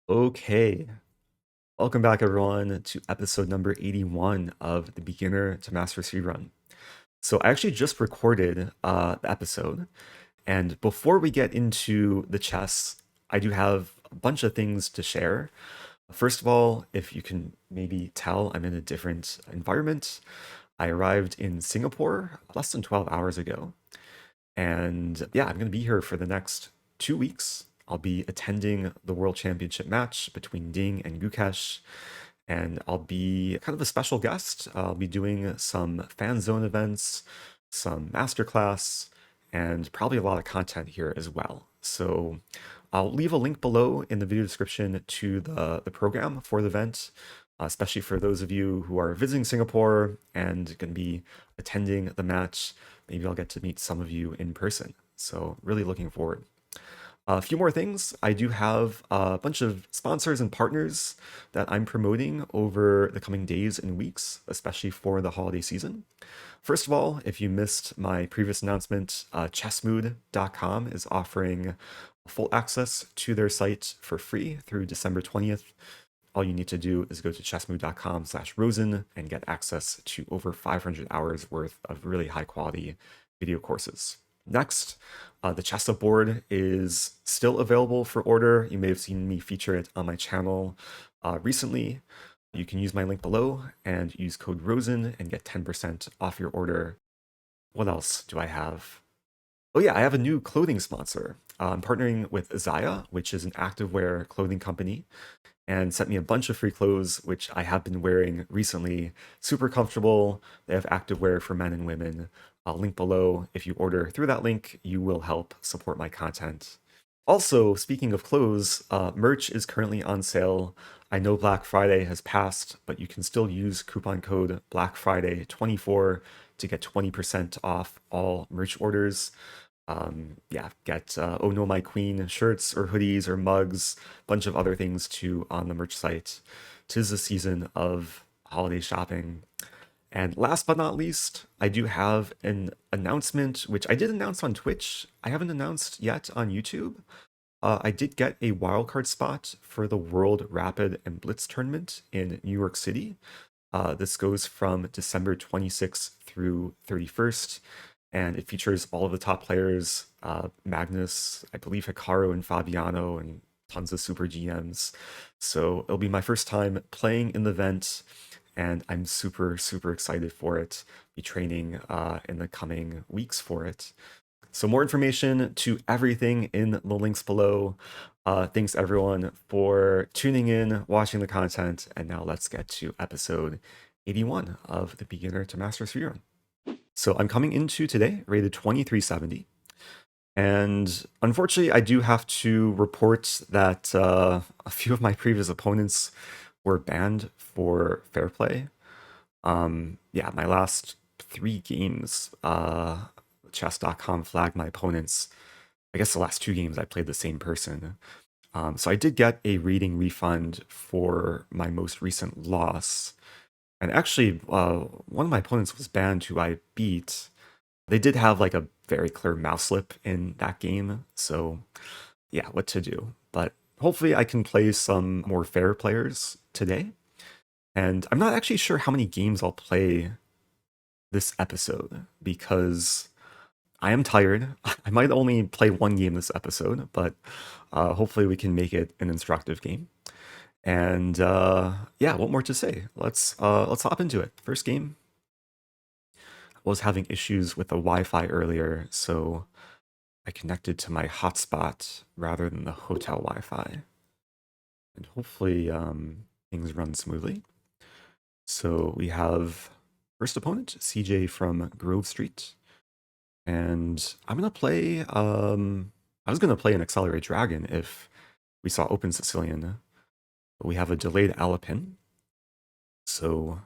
Okay, welcome back everyone to episode number 81 of the Beginner to Master Speedrun. So I actually just recorded the episode, and before we get into the chess, I do have a bunch of things to share. First of all, if you can maybe tell, I'm in a different environment. I arrived in Singapore less than 12 hours ago, and yeah, I'm going to be here for the next 2 weeks. I'll be attending the World Championship match between Ding and Gukesh, and I'll be kind of a special guest. I'll be doing some fan zone events, some masterclass, and probably a lot of content here as well. So I'll leave a link below in the video description to the program for the event, especially for those of you who are visiting Singapore and going to be attending the match. Maybe I'll get to meet some of you in person. So really looking forward. A few more things. I do have a bunch of sponsors and partners that I'm promoting over the coming days and weeks, especially for the holiday season. First of all, if you missed my previous announcement, chessmood.com is offering full access to their site for free through December 20th. All you need to do is go to chessmood.com/Rosen and get access to over 500 hours worth of really high quality video courses. Next, the Chessa board is still available for order. You may have seen me feature it on my channel recently. You can use my link below and use code ROSEN and get 10% off your order. What else do I have? Oh yeah, I have a new clothing sponsor. I'm partnering with Zaya, which is an activewear clothing company, and sent me a bunch of free clothes, which I have been wearing recently. Super comfortable. They have activewear for men and women. I'll link below. If you order through that link, you will help support my content. Also, speaking of clothes, merch is currently on sale. I know Black Friday has passed, but you can still use coupon code BlackFriday24 to get 20% off all merch orders. Yeah, get Oh No My Queen shirts or hoodies or mugs, bunch of other things too on the merch site. 'Tis the season of holiday shopping. And last but not least, I do have an announcement, which I did announce on Twitch. I haven't announced yet on YouTube. I did get a wildcard spot for the World Rapid and Blitz tournament in New York City. This goes from December 26th through 31st, and it features all of the top players, Magnus, I believe Hikaru and Fabiano, and tons of super GMs. So it'll be my first time playing in the event, and I'm super, super excited for it. Be training in the coming weeks for it. So more information to everything in the links below. Thanks everyone for tuning in, watching the content, and now let's get to episode 81 of the Beginner to Master Speedrun. So I'm coming into today rated 2370, and unfortunately I do have to report that a few of my previous opponents were banned for fair play. Yeah, my last 3 games, chess.com flagged my opponents. I guess the last 2 games I played the same person. So I did get a rating refund for my most recent loss. And actually, one of my opponents was banned who I beat. They did have like a very clear mouse slip in that game. So yeah, what to do. But hopefully I can play some more fair players today. And I'm not actually sure how many games I'll play this episode because I am tired. I might only play 1 game this episode, but hopefully we can make it an instructive game. And yeah, what more to say? Let's hop into it. First game. I was having issues with the Wi-Fi earlier, so I connected to my hotspot rather than the hotel Wi-Fi. And hopefully things run smoothly. So we have first opponent, CJ from Grove Street. And I'm gonna play I was gonna play an Accelerate Dragon if we saw open Sicilian, but we have a delayed Alapin. So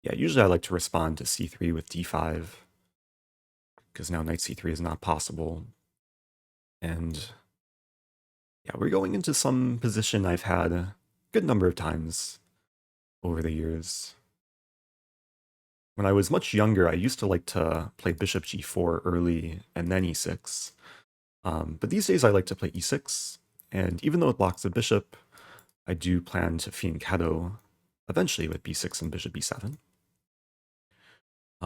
yeah, usually I like to respond to c3 with d5, because now knight c3 is not possible. And yeah, we're going into some position I've had a good number of times over the years. When I was much younger, I used to like to play bishop g4 early and then e6. But these days I like to play e6, and even though it blocks the bishop, I do plan to fianchetto eventually with b6 and bishop b7.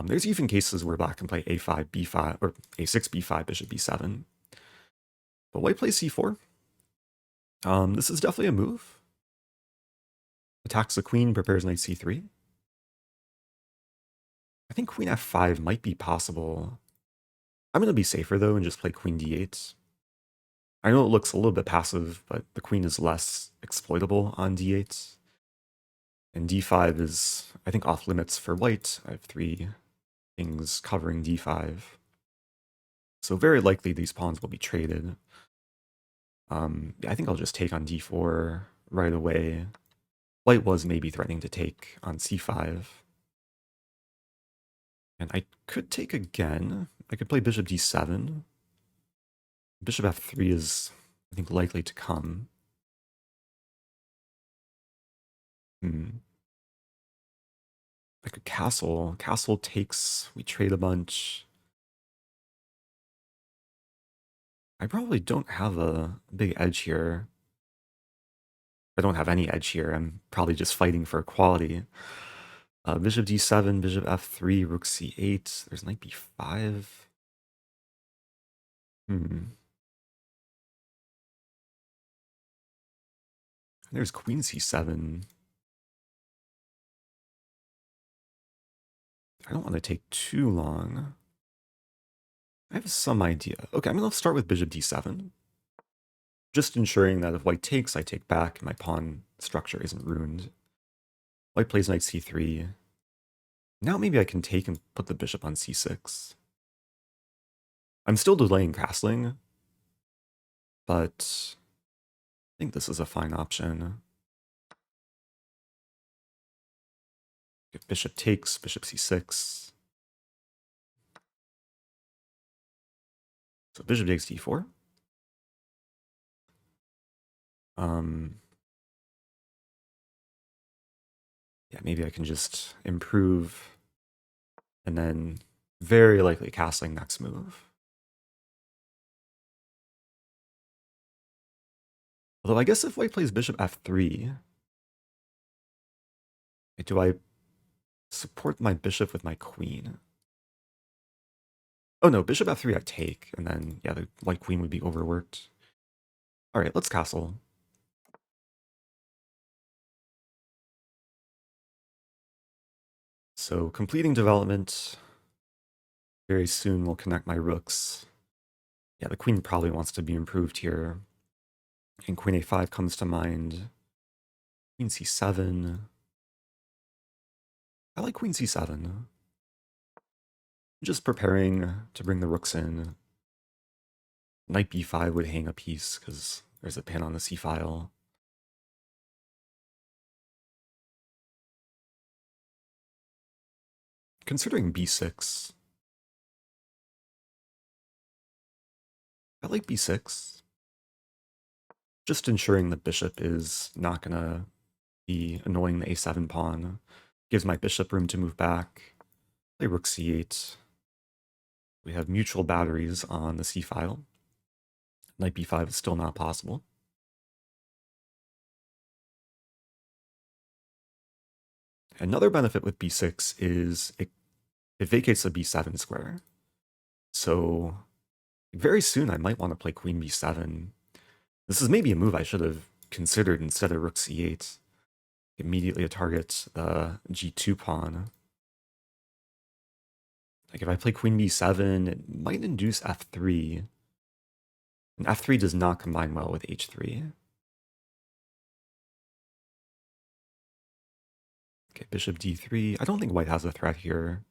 There's even cases where black can play a5, b5, or a6, b5, bishop b7. But white plays c4. This is definitely a move. Attacks the queen, prepares knight c3. I think queen f5 might be possible. I'm going to be safer, though, and just play queen d8. I know it looks a little bit passive, but the queen is less exploitable on d8. And d5 is, I think, off limits for white. I have 3 things covering d5. So very likely these pawns will be traded. I think I'll just take on d4 right away. White was maybe threatening to take on c5. And I could take again. I could play bishop d7. Bishop f3 is, I think, likely to come. Like a castle. Castle takes, we trade a bunch. I probably don't have a big edge here. I don't have any edge here. I'm probably just fighting for equality. Bishop d7, bishop f3, rook c8. There's knight b5. There's queen c7. I don't want to take too long. I have some idea. Okay, I'm going to start with bishop d7. Just ensuring that if white takes, I take back, and my pawn structure isn't ruined. White plays knight c3. Now maybe I can take and put the bishop on c6. I'm still delaying castling, but I think this is a fine option. If bishop takes, bishop c6. So bishop takes d4. Yeah, maybe I can just improve and then very likely castling next move. Although I guess if white plays bishop f3, do I support my bishop with my queen? Oh no, bishop f3 I take, and then, yeah, the white queen would be overworked. All right, let's castle. So completing development. Very soon we'll connect my rooks. Yeah, the queen probably wants to be improved here. And queen a5 comes to mind. Queen c7. I like queen c7. Just preparing to bring the rooks in. Knight b5 would hang a piece because there's a pin on the c-file. Considering b6. I like b6. Just ensuring the bishop is not going to be annoying the a7 pawn. Gives my bishop room to move back. Play rook c8. We have mutual batteries on the c-file. Knight b5 is still not possible. Another benefit with b6 is it vacates the b7 square. So very soon I might want to play queen b7. This is maybe a move I should have considered instead of rook c8. Immediately target the g2 pawn. Like if I play queen b7, it might induce f3. And f3 does not combine well with h3. Okay, bishop d3. I don't think white has a threat here.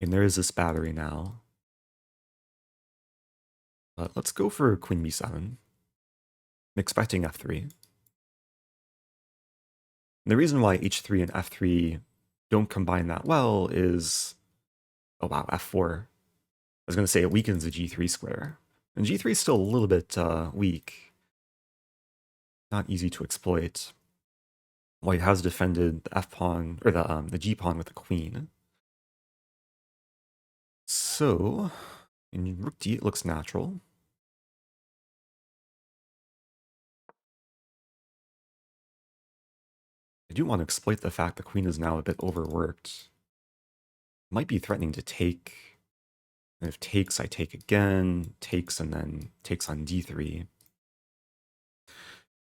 And there is this battery now. But let's go for queen b7. I'm expecting f3. And the reason why h3 and f3 don't combine that well is... Oh wow, f4. I was going to say it weakens the g3 square. And g3 is still a little bit weak. Not easy to exploit. White has defended the f-pawn, or the g-pawn with the queen. So, in rook d8 looks natural. I do want to exploit the fact the queen is now a bit overworked. Might be threatening to take. And if takes, I take again. Takes and then takes on d3.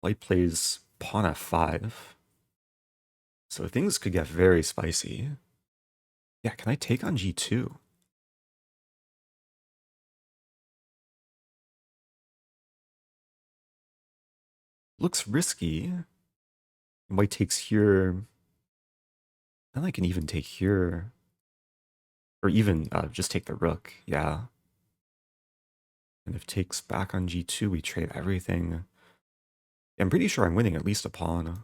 White plays pawn f5. So things could get very spicy. Yeah, can I take on g2? Looks risky. White takes here. Then I can even take here. Or even just take the rook, yeah. And if takes back on g2, we trade everything. I'm pretty sure I'm winning at least a pawn.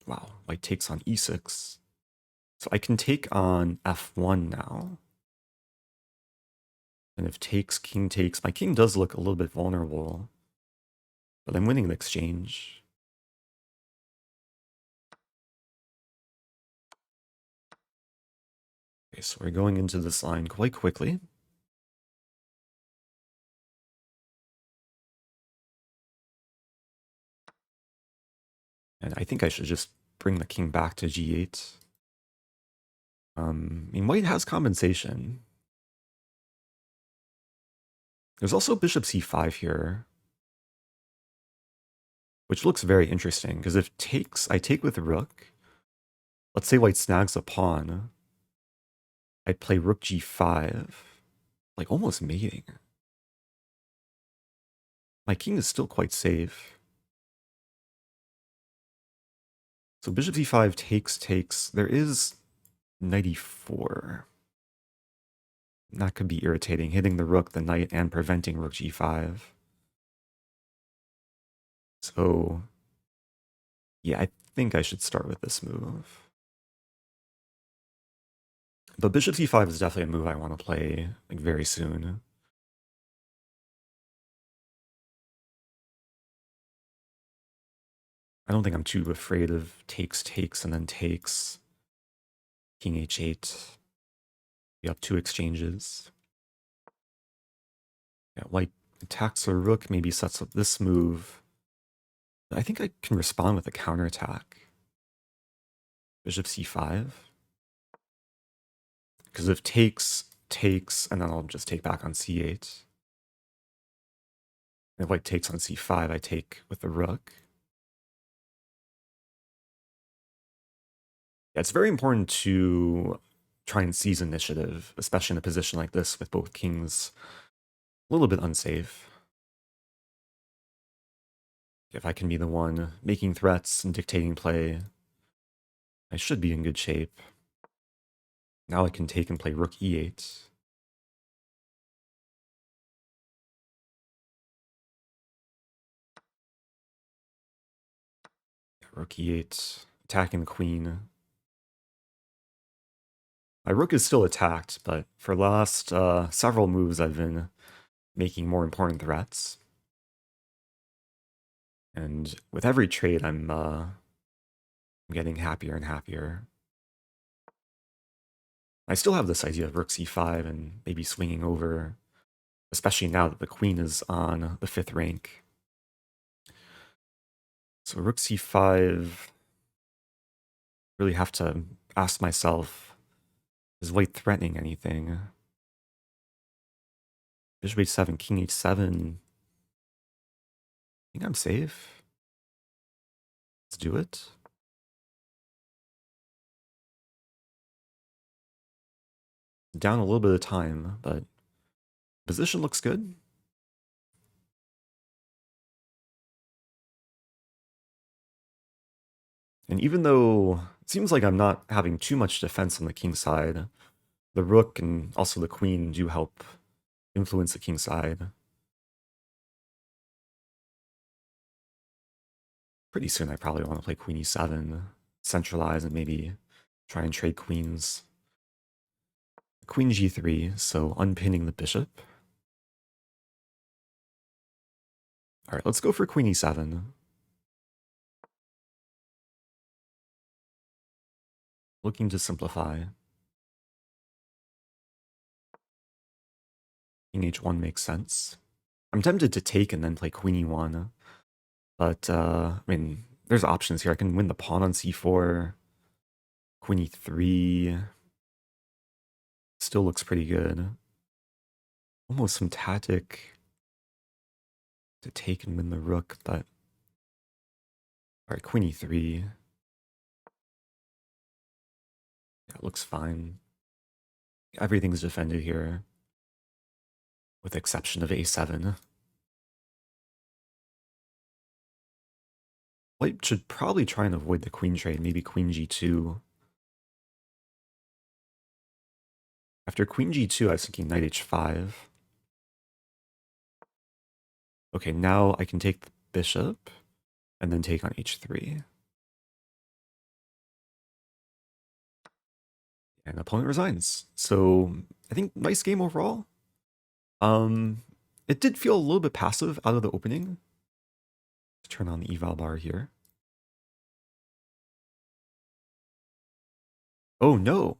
Wow, white takes on e6. So I can take on f1 now. And if takes, king takes, my king does look a little bit vulnerable. But I'm winning the exchange. Okay, so we're going into this line quite quickly. And I think I should just bring the king back to g8. I mean, white has compensation. There's also bishop c5 here, which looks very interesting, because if takes, I take with rook. Let's say white snags a pawn. I play rook g5, like almost mating. My king is still quite safe. So bishop c5 takes. There is knight e4. That could be irritating, hitting the rook, the knight, and preventing rook g5. So, yeah, I think I should start with this move. But bishop c5 is definitely a move I want to play like very soon. I don't think I'm too afraid of takes, and then takes. King h8. We have two exchanges. Yeah, white attacks a rook, maybe sets up this move. I think I can respond with a counterattack. Bishop c5. Because if takes, and then I'll just take back on c8. And if white takes on c5, I take with the rook. Yeah, it's very important to try and seize initiative, especially in a position like this with both kings a little bit unsafe. If I can be the one making threats and dictating play, I should be in good shape. Now I can take and play rook e8. Rook e8, attacking the queen. My rook is still attacked, but for the last several moves I've been making more important threats. And with every trade, I'm getting happier and happier. I still have this idea of rook c5 and maybe swinging over, especially now that the queen is on the 5th rank. So rook c5, really have to ask myself, is white threatening anything? Bishop h7, king h7. I think I'm safe. Let's do it. Down a little bit of time, but position looks good. And even though it seems like I'm not having too much defense on the king side, the rook and also the queen do help influence the king side. Pretty soon I probably want to play queen e7, centralize, and maybe try and trade queens. Queen g3, so unpinning the bishop. All right, let's go for queen e7. Looking to simplify. King h1 makes sense. I'm tempted to take and then play queen e1. But, I mean, there's options here. I can win the pawn on c4, queen e3. Still looks pretty good. Almost some tactic to take and win the rook, but... Alright, queen e3. Yeah, it looks fine. Everything's defended here, with the exception of a7. White should probably try and avoid the queen trade, maybe queen g2. After queen g2, I was thinking knight h5. Okay, now I can take the bishop, and then take on h3. And opponent resigns. So I think nice game overall. Um, it did feel a little bit passive out of the opening. Let's turn on the eval bar here. Oh no.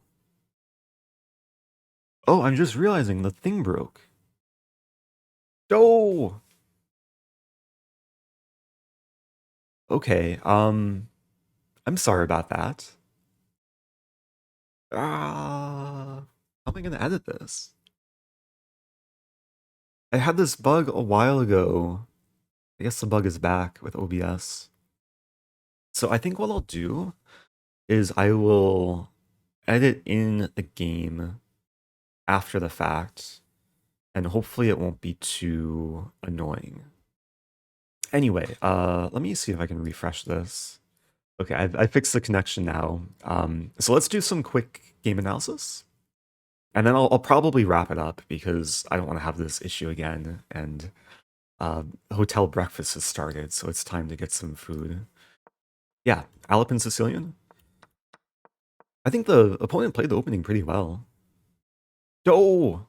Oh, I'm just realizing the thing broke. Oh. Okay. I'm sorry about that. How am I gonna edit this? I had this bug a while ago. I guess the bug is back with OBS. So I think what I'll do is I will edit in the game after the fact, and hopefully it won't be too annoying. Anyway, let me see if I can refresh this. Okay, I fixed the connection now. So let's do some quick game analysis. And then I'll probably wrap it up because I don't want to have this issue again. And hotel breakfast has started, so it's time to get some food. Yeah, Alapin Sicilian. I think the opponent played the opening pretty well. Oh!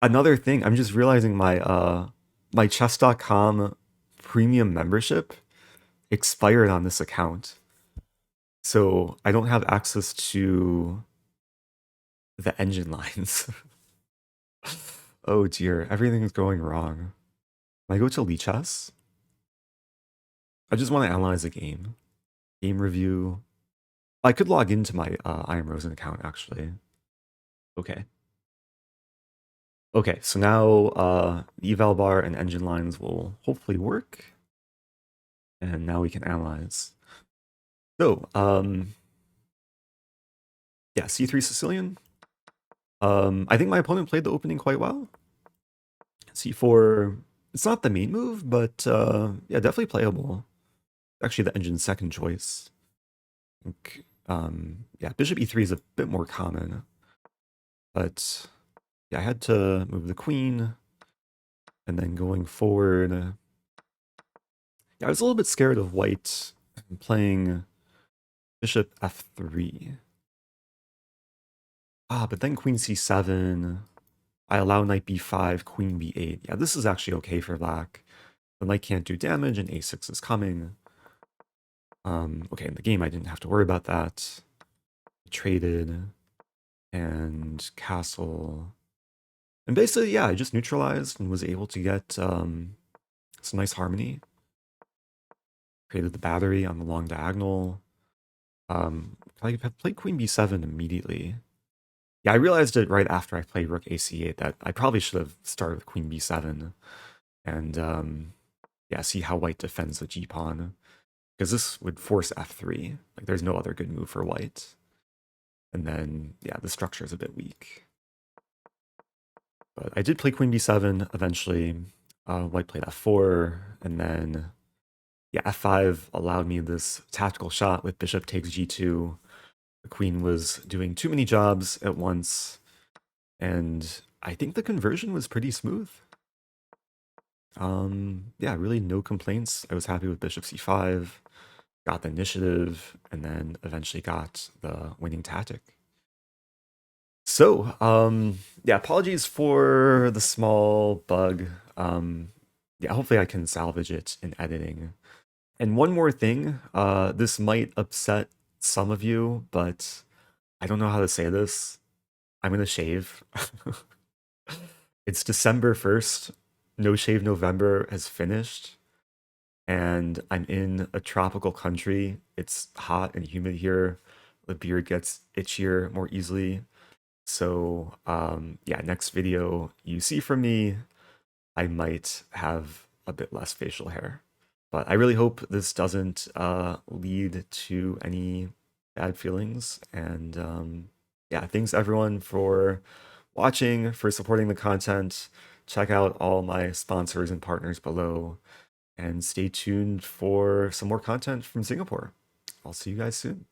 Another thing, I'm just realizing my chess.com premium membership expired on this account. So I don't have access to the engine lines. Oh dear, everything's going wrong. When I go to Lichess, I just want to analyze the game. Game review. I could log into my I am Rosen account actually. Okay. Okay, so now the eval bar and engine lines will hopefully work. And now we can analyze. So, yeah, c3 Sicilian. I think my opponent played the opening quite well. c4, it's not the main move, but yeah, definitely playable. Actually, the engine's second choice. I think, yeah, bishop e3 is a bit more common. But yeah, I had to move the queen. And then going forward, yeah, I was a little bit scared of white playing bishop f3. But then queen c7. I allow knight b5, queen b8. Yeah, this is actually okay for black. The knight can't do damage, and a6 is coming. Okay, in the game I didn't have to worry about that. Traded, and castle. And basically, yeah, I just neutralized and was able to get some nice harmony. Created the battery on the long diagonal. I played queen b7 immediately. Yeah, I realized it right after I played rook ac8 that I probably should have started with queen b7 and yeah, see how white defends the g-pawn, because this would force f3. Like, there's no other good move for white. And then, yeah, the structure is a bit weak. But I did play queen b7 eventually. White played f4, and then, yeah, f5 allowed me this tactical shot with bishop takes g2. The queen was doing too many jobs at once, and I think the conversion was pretty smooth. Yeah, really no complaints. I was happy with bishop c5, got the initiative, and then eventually got the winning tactic. So, yeah, apologies for the small bug. Yeah, hopefully I can salvage it in editing. And one more thing, this might upset some of you, but I don't know how to say this. I'm gonna shave. It's December 1st. No Shave November has finished. and I'm in a tropical country. It's hot and humid here. The beard gets itchier more easily. So, yeah, next video you see from me, I might have a bit less facial hair. But I really hope this doesn't lead to any bad feelings. And yeah, thanks everyone for watching, for supporting the content. Check out all my sponsors and partners below, and stay tuned for some more content from Singapore. I'll see you guys soon.